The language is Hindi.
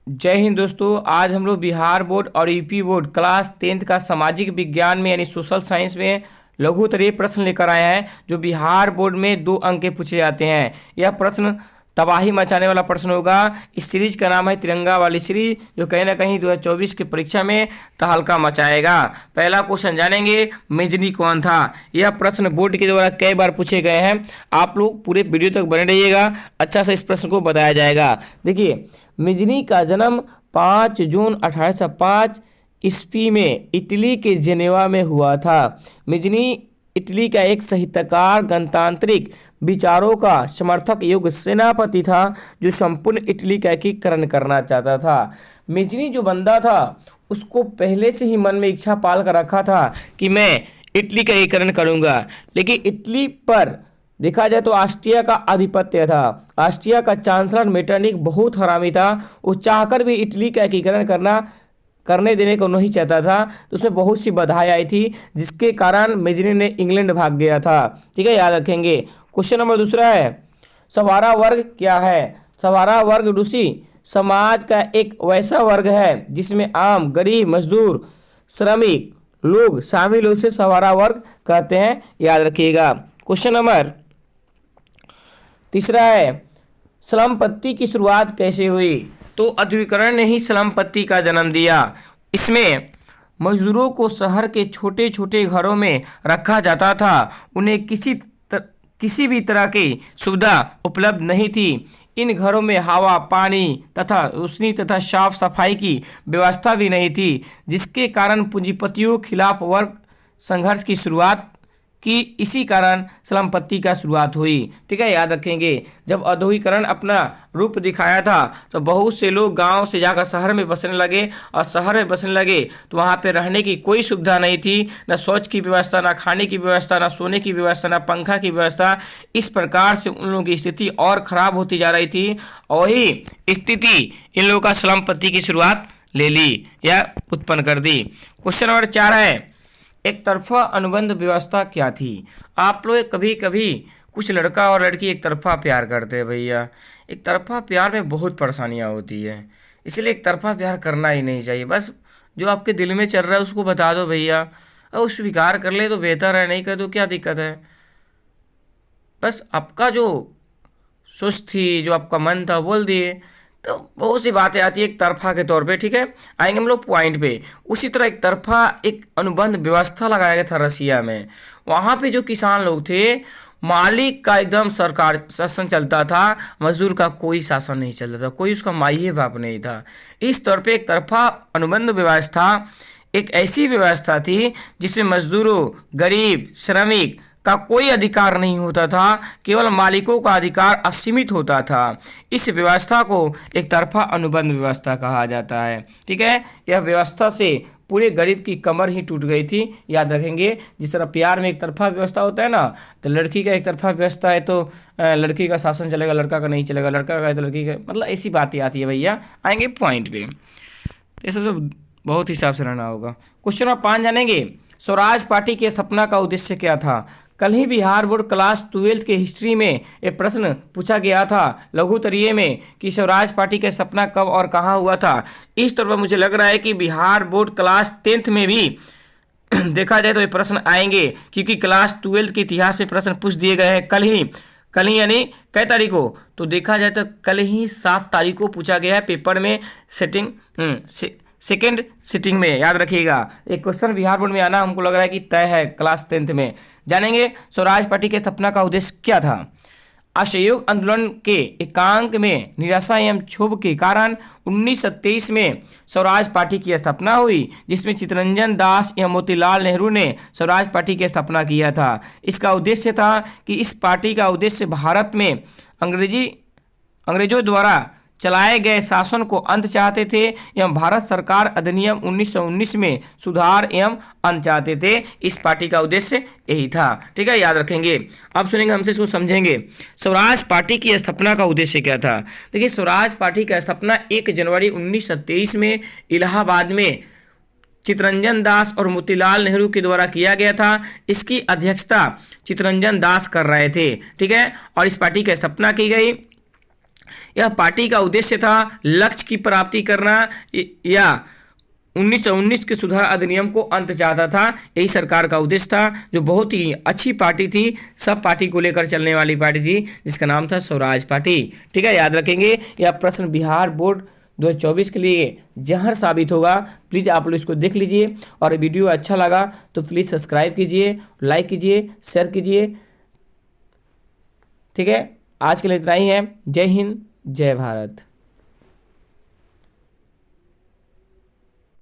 जय हिंद दोस्तों। आज हम लोग बिहार बोर्ड और यूपी बोर्ड क्लास 10th का सामाजिक विज्ञान में यानी सोशल साइंस में लघु उत्तरीय प्रश्न लेकर आए हैं जो बिहार बोर्ड में 2 अंक के पूछे जाते हैं। यह प्रश्न तबाही मचाने वाला प्रश्न होगा। इस सीरीज का नाम है तिरंगा वाली सीरीज, जो कहीं ना कहीं 2024 की परीक्षा में तहलका मचाएगा। पहला क्वेश्चन जानेंगे, मेजनी कौन था। यह प्रश्न बोर्ड के द्वारा कई बार पूछे गए हैं। आप लोग पूरे वीडियो तक बने रहिएगा, अच्छा से इस प्रश्न को बताया जाएगा। देखिए, मेजनी का जन्म 5 जून 1805 ईस्वी में इटली के जेनेवा में हुआ था। मेजनी इटली का एक साहित्यकार, गणतांत्रिक विचारों का समर्थक युग सेनापति था जो संपूर्ण इटली का एकीकरण करना चाहता था। मेजनी जो बंदा था उसको पहले से ही मन में इच्छा पाल कर रखा था कि मैं इटली का एकीकरण करूंगा, लेकिन इटली पर देखा जाए तो ऑस्ट्रिया का आधिपत्य था। ऑस्ट्रिया का चांसलर मेटरनिक बहुत हरामी था। वो चाहकर भी इटली का एकीकरण करने देने को नहीं चाहता था, तो उसमें बहुत सी बाधाएं आई थी, जिसके कारण मेजनी ने इंग्लैंड भाग गया था। ठीक है, याद रखेंगे। क्वेश्चन नंबर दूसरा है, सवारा वर्ग क्या है। सवारा वर्ग रूसी समाज का एक वैसा वर्ग है जिसमें आम, गरीब, मजदूर, श्रमिक लोग शामिल, उसे सवारा वर्ग कहते हैं, याद रखिएगा। क्वेश्चन नंबर तीसरा है, स्लम-पत्ती की शुरुआत कैसे हुई। तो औद्योगिकरण ने ही स्लम-पत्ती का जन्म दिया। इसमें मजदूरों को शहर के छोटे छोटे घरों में रखा जाता था। उन्हें किसी भी तरह की सुविधा उपलब्ध नहीं थी। इन घरों में हवा, पानी तथा रोशनी तथा साफ सफाई की व्यवस्था भी नहीं थी, जिसके कारण पूंजीपतियों के खिलाफ वर्ग संघर्ष की शुरुआत की। इसी कारण स्लम-पत्ती का शुरुआत हुई। ठीक है, याद रखेंगे। जब औद्योगिकरण अपना रूप दिखाया था तो बहुत से लोग गांव से जाकर शहर में बसने लगे, और शहर में बसने लगे तो वहां पे रहने की कोई सुविधा नहीं थी, न शौच की व्यवस्था, न खाने की व्यवस्था, न सोने की व्यवस्था, न पंखा की व्यवस्था। इस प्रकार से उन लोगों की स्थिति और खराब होती जा रही थी, और वही स्थिति इन लोगों का स्लम-पत्ती की शुरुआत ले ली या उत्पन्न कर दी। क्वेश्चन नंबर 4 है, एक तरफा अनुबंध व्यवस्था क्या थी। आप लोग कभी कभी कुछ लड़का और लड़की एक तरफा प्यार करते हैं भैया। एक तरफा प्यार में बहुत परेशानियां होती है, इसलिए एक तरफा प्यार करना ही नहीं चाहिए। बस जो आपके दिल में चल रहा है उसको बता दो भैया, और स्वीकार कर ले तो बेहतर है, नहीं कर तो क्या दिक्कत है। बस आपका जो सोच थी, जो आपका मन था, बोल दिए। तो बहुत सी बातें आती है एक तरफा के तौर पे। ठीक है, आएंगे हम लोग पॉइंट पे। उसी तरह एक तरफा एक अनुबंध व्यवस्था लगाया गया था रसिया में। वहाँ पे जो किसान लोग थे, मालिक का एकदम सरकार शासन चलता था, मजदूर का कोई शासन नहीं चलता था, कोई उसका माई बाप नहीं था। इस तौर पे एक तरफा अनुबंध व्यवस्था एक ऐसी व्यवस्था थी जिसमें मजदूरों, गरीब, श्रमिक का कोई अधिकार नहीं होता था, केवल मालिकों का अधिकार असीमित होता था। इस व्यवस्था को एक तरफा अनुबंध व्यवस्था कहा जाता है। ठीक है, यह व्यवस्था से पूरे गरीब की कमर ही टूट गई थी, याद रखेंगे। जिस तरह प्यार में एक तरफा व्यवस्था होता है ना, तो लड़की का एक तरफा व्यवस्था है तो लड़की का शासन चलेगा, लड़का का नहीं चलेगा, लड़का का है तो लड़की का, मतलब ऐसी बातें आती है भैया। आएंगे पॉइंट पे, ये सब बहुत हिसाब से रहना होगा। क्वेश्चन नंबर 5 जानेंगे, स्वराज पार्टी की स्थापना का उद्देश्य क्या था। कल ही बिहार बोर्ड क्लास 12th के हिस्ट्री में एक प्रश्न पूछा गया था लघु उत्तरीय में कि स्वराज पार्टी का स्थापना कब और कहाँ हुआ था। इस तौर पर मुझे लग रहा है कि बिहार बोर्ड क्लास 10th में भी देखा जाए तो ये प्रश्न आएंगे, क्योंकि क्लास 12th के इतिहास में प्रश्न पूछ दिए गए हैं कल ही यानी कई तारीख को, तो देखा जाए तो कल ही 7 तारीख को पूछा गया है पेपर में, सेकेंड सिटिंग में, याद रखिएगा। एक क्वेश्चन बिहार बोर्ड में आना हमको लग रहा है कि तय है क्लास 10th में। जानेंगे स्वराज पार्टी की स्थापना का उद्देश्य क्या था। असहयोग आंदोलन के एकांक में निराशा एवं क्षोभ के कारण 1927 में स्वराज पार्टी की स्थापना हुई, जिसमें चित्तरंजन दास एवं मोतीलाल नेहरू ने स्वराज पार्टी की स्थापना किया था। इसका उद्देश्य था कि इस पार्टी का उद्देश्य भारत में अंग्रेजों द्वारा चलाए गए शासन को अंत चाहते थे एवं भारत सरकार अधिनियम 1919 में सुधार एवं अंत चाहते थे। इस पार्टी का उद्देश्य यही था। ठीक है, याद रखेंगे। अब सुनेंगे हमसे, इसको समझेंगे। स्वराज पार्टी की स्थापना का उद्देश्य क्या था। देखिए, स्वराज पार्टी की स्थापना 1 जनवरी 1927 में इलाहाबाद में चित्तरंजन दास और मोतीलाल नेहरू के द्वारा किया गया था। इसकी अध्यक्षता चित्तरंजन दास कर रहे थे। ठीक है, और इस पार्टी की स्थापना की गई यह पार्टी का उद्देश्य था लक्ष्य की प्राप्ति करना या 1919 के सुधार अधिनियम को अंत चाहता था। यही सरकार का उद्देश्य था, जो बहुत ही अच्छी पार्टी थी, सब पार्टी को लेकर चलने वाली पार्टी थी, जिसका नाम था स्वराज पार्टी। ठीक है, याद रखेंगे। यह प्रश्न बिहार बोर्ड 2024 के लिए जहर साबित होगा। प्लीज़ आप लोग इसको देख लीजिए, और वीडियो अच्छा लगा तो प्लीज़ सब्सक्राइब कीजिए, लाइक कीजिए, शेयर कीजिए। ठीक है, आज के लिए इतना ही है। जय हिंद, जय भारत।